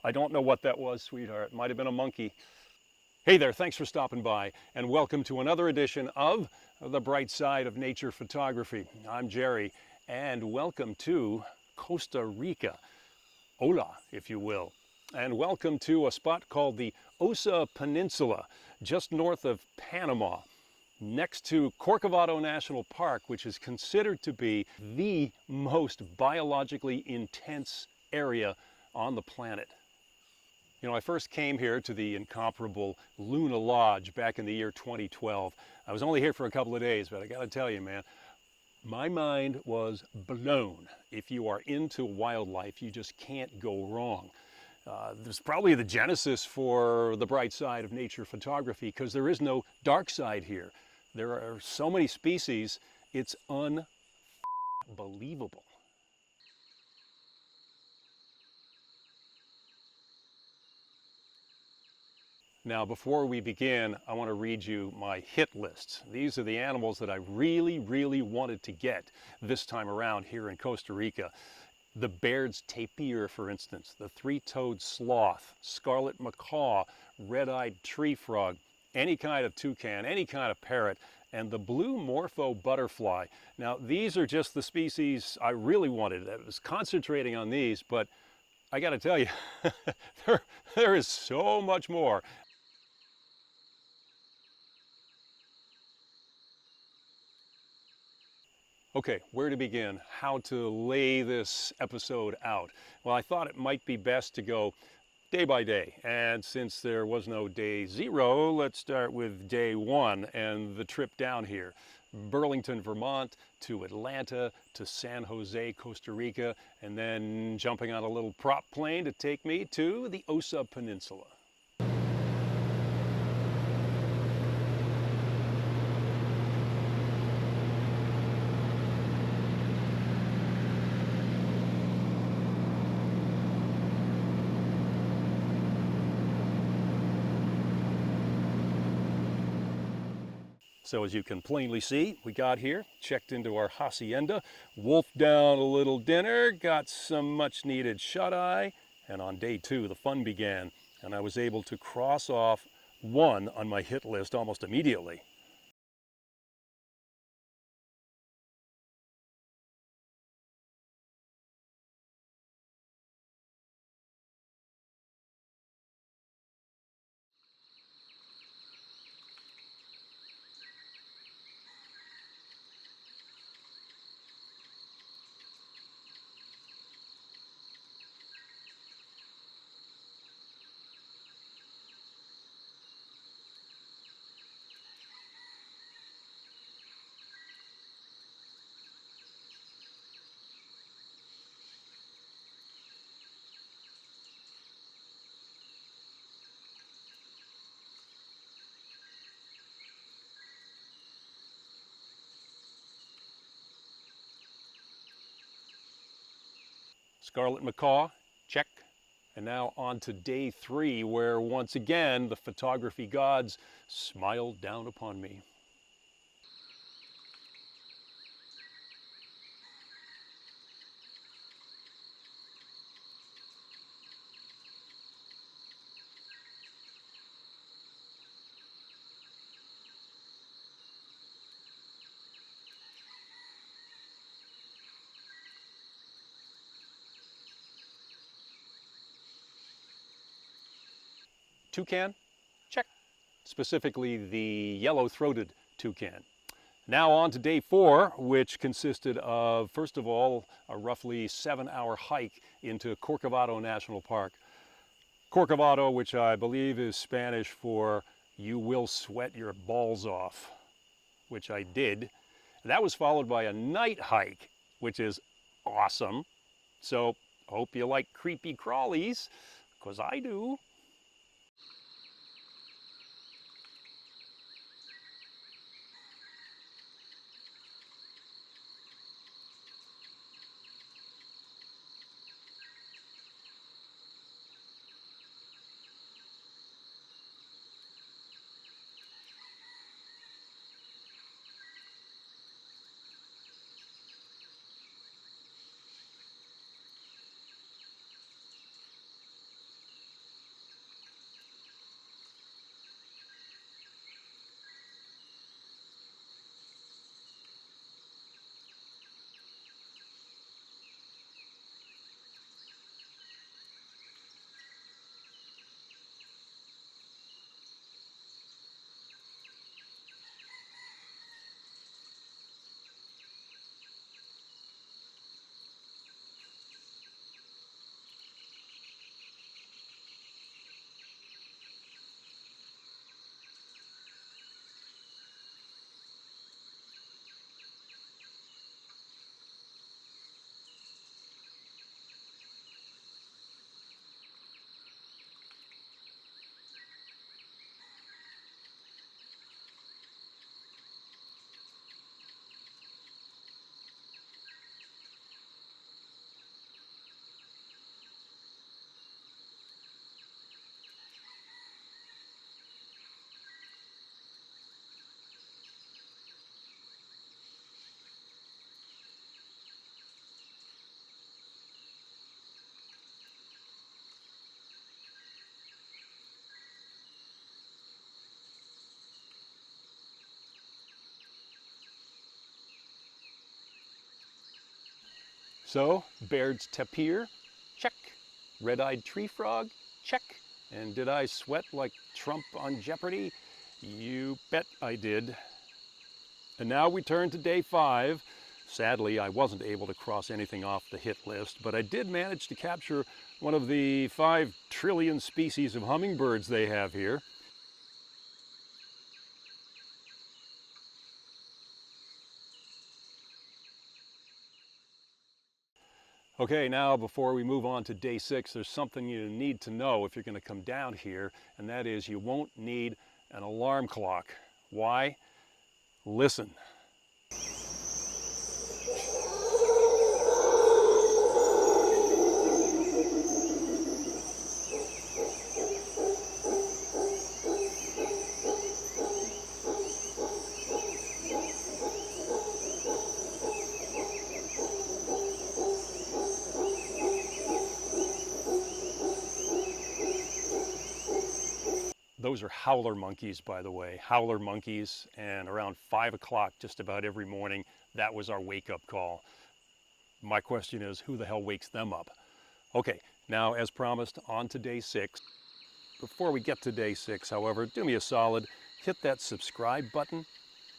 I don't know what that was, sweetheart. Might have been a monkey. Hey there, thanks for stopping by, and welcome to another edition of The Bright Side of Nature Photography. I'm Gerry, and welcome to Costa Rica. Hola, if you will. And welcome to a spot called the Osa Peninsula, just north of Panama, next to Corcovado National Park, which is considered to be the most biologically intense area on the planet. You know, I first came here to the incomparable Luna Lodge back in the year 2012. I was only here for a couple of days, but I gotta tell you, man, my mind was blown. If you are into wildlife, you just can't go wrong. There's probably the genesis for the bright side of nature photography, because there is no dark side here. There are so many species, it's unbelievable. Now, before we begin, I want to read you my hit list. These are the animals that I really wanted to get this time around here in Costa Rica. The Baird's tapir, for instance, the three-toed sloth, scarlet macaw, red-eyed tree frog, any kind of toucan, any kind of parrot, and the blue morpho butterfly. Now, these are just the species I really wanted. I was concentrating on these, but I got to tell you, there is so much more. Okay, where to begin? How to lay this episode out? Well, I thought it might be best to go day by day. And since there was no day zero, let's start with day one and the trip down here. Burlington, Vermont, to Atlanta, to San Jose, Costa Rica, and then jumping on a little prop plane to take me to the Osa Peninsula. So as you can plainly see, we got here, checked into our hacienda, wolfed down a little dinner, got some much needed shut-eye, and on day two the fun began, and I was able to cross off one on my hit list almost immediately. Scarlet macaw, check. And now on to day three, where once again the photography gods smiled down upon me. Toucan, check. Specifically the yellow-throated toucan. Now on to day four, which consisted of, first of all, a roughly 7-hour hike into Corcovado National Park. Corcovado, which I believe is Spanish for "you will sweat your balls off," which I did. That was followed by a night hike, which is awesome. So hope you like creepy crawlies, because I do. So, Baird's tapir, check. Red-eyed tree frog, check. And did I sweat like Trump on Jeopardy? You bet I did. And now we turn to day 5. Sadly, I wasn't able to cross anything off the hit list, but I did manage to capture one of the 5 trillion species of hummingbirds they have here. Okay, now before we move on to day 6, there's something you need to know if you're going to come down here, and that is you won't need an alarm clock. Why? Listen. Those are howler monkeys, by the way, howler monkeys, and around 5 o'clock just about every morning, that was our wake-up call. My question is, who the hell wakes them up? Okay, now as promised, on to day 6. Before we get to day 6, however, do me a solid, hit that subscribe button.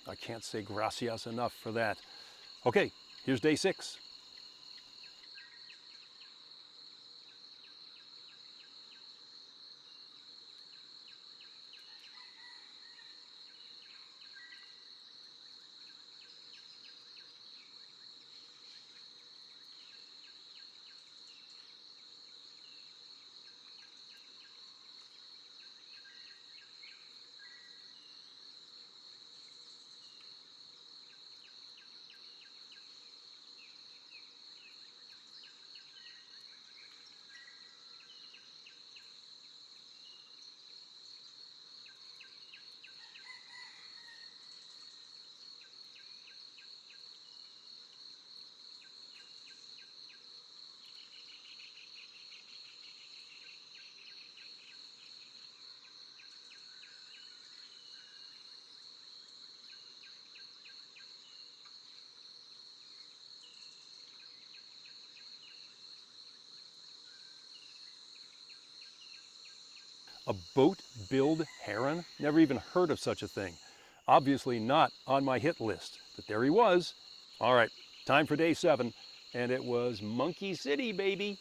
I can't say gracias enough for that. Okay, here's day 6. A boat-billed heron? Never even heard of such a thing. Obviously not on my hit list, but there he was. All right, time for day 7, and it was Monkey City, baby.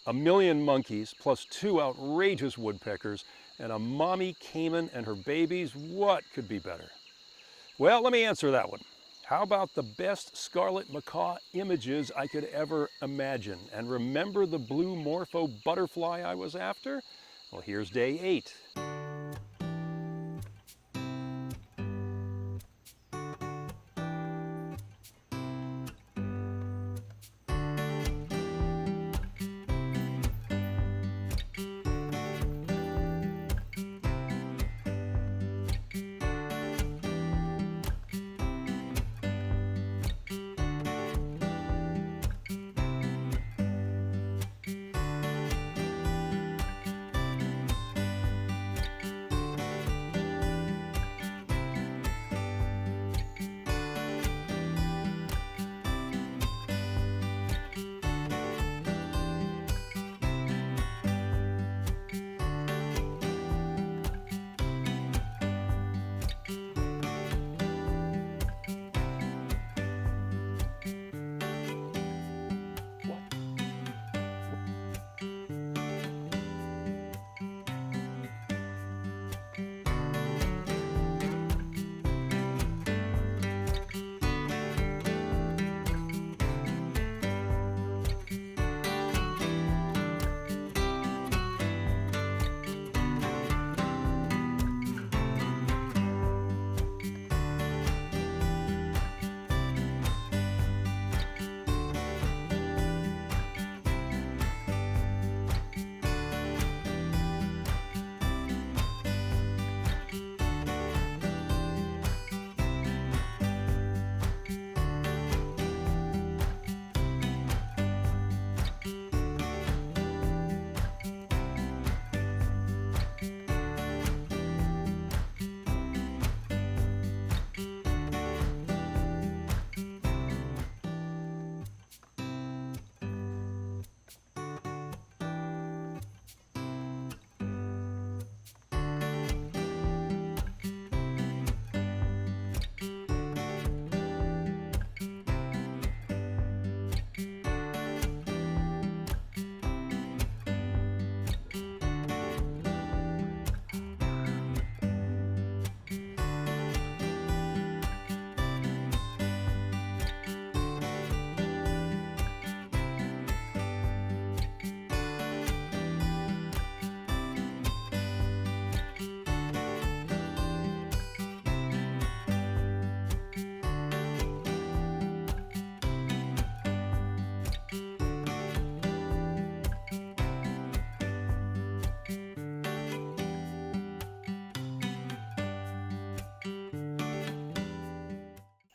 A million monkeys, plus 2 outrageous woodpeckers, and a mommy cayman and her babies. What could be better? Well, let me answer that one. How about the best scarlet macaw images I could ever imagine? And remember the blue morpho butterfly I was after? Well, here's day 8.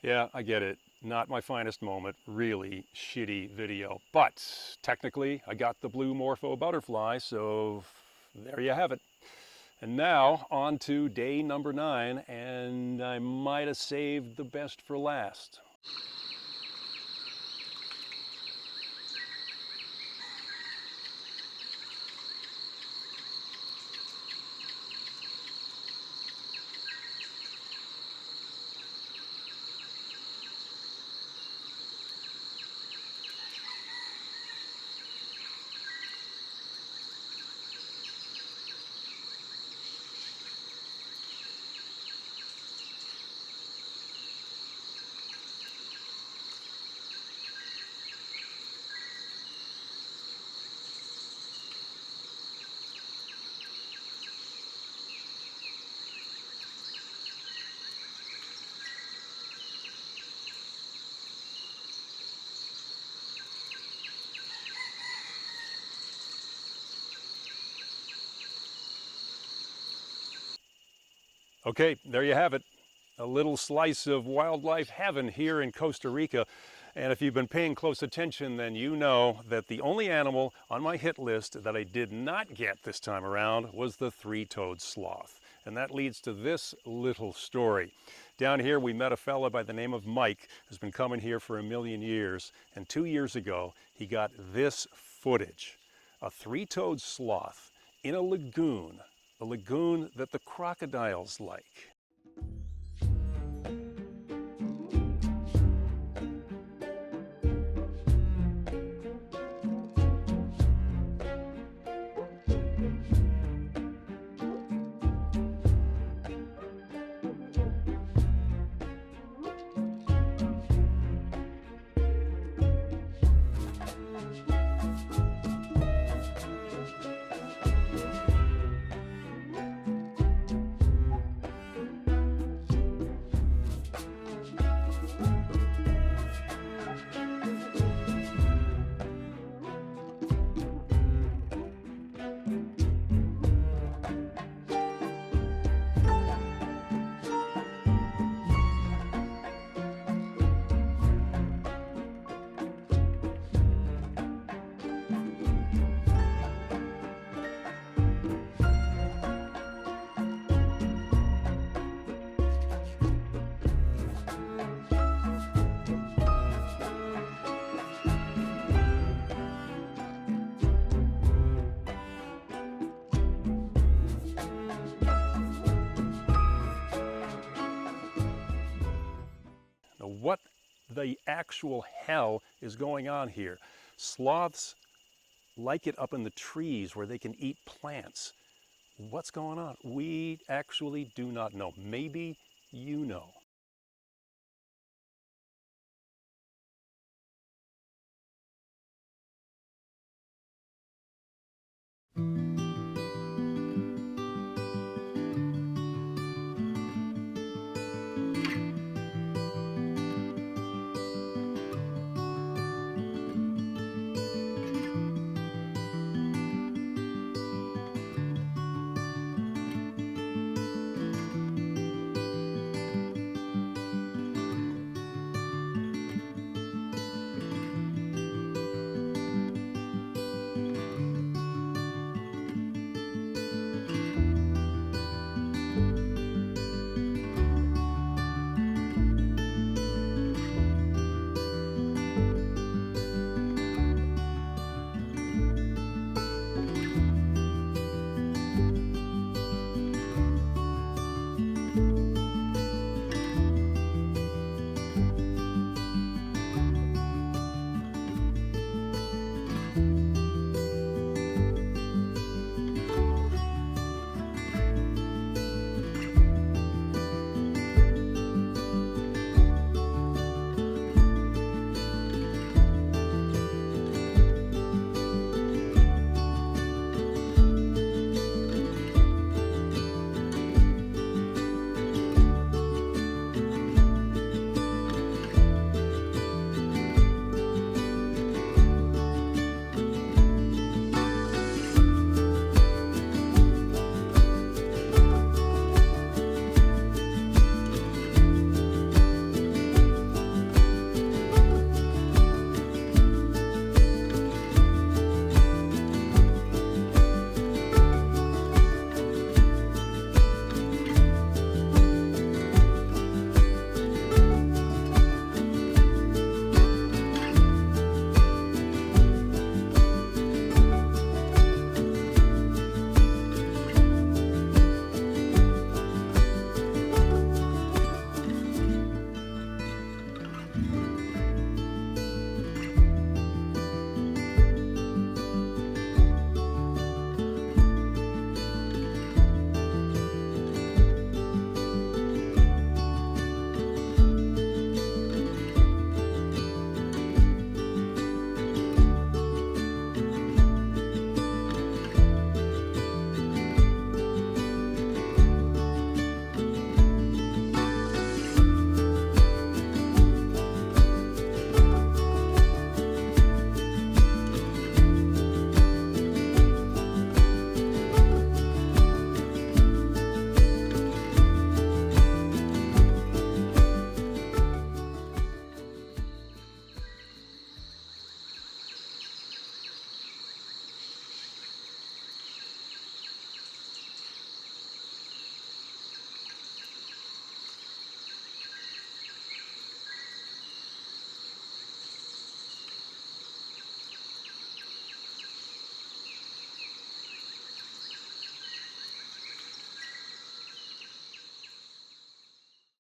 Yeah, I get it. Not my finest moment, really shitty video. But technically, I got the blue morpho butterfly, so there you have it. And now on to day number 9, and I might have saved the best for last. Okay, there you have it. A little slice of wildlife heaven here in Costa Rica. And if you've been paying close attention, then you know that the only animal on my hit list that I did not get this time around was the three-toed sloth. And that leads to this little story. Down here we met a fella by the name of Mike, who's been coming here for a million years. And 2 years ago, he got this footage. A three-toed sloth in a lagoon that the crocodiles like. What the actual hell is going on here? Sloths like it up in the trees where they can eat plants. What's going on? We actually do not know. Maybe you know.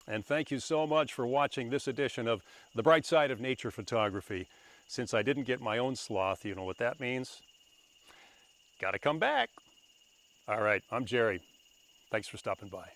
And thank you so much for watching this edition of The Bright Side of Nature Photography. Since I didn't get my own sloth, you know what that means? Gotta come back. All right, I'm Gerry. Thanks for stopping by.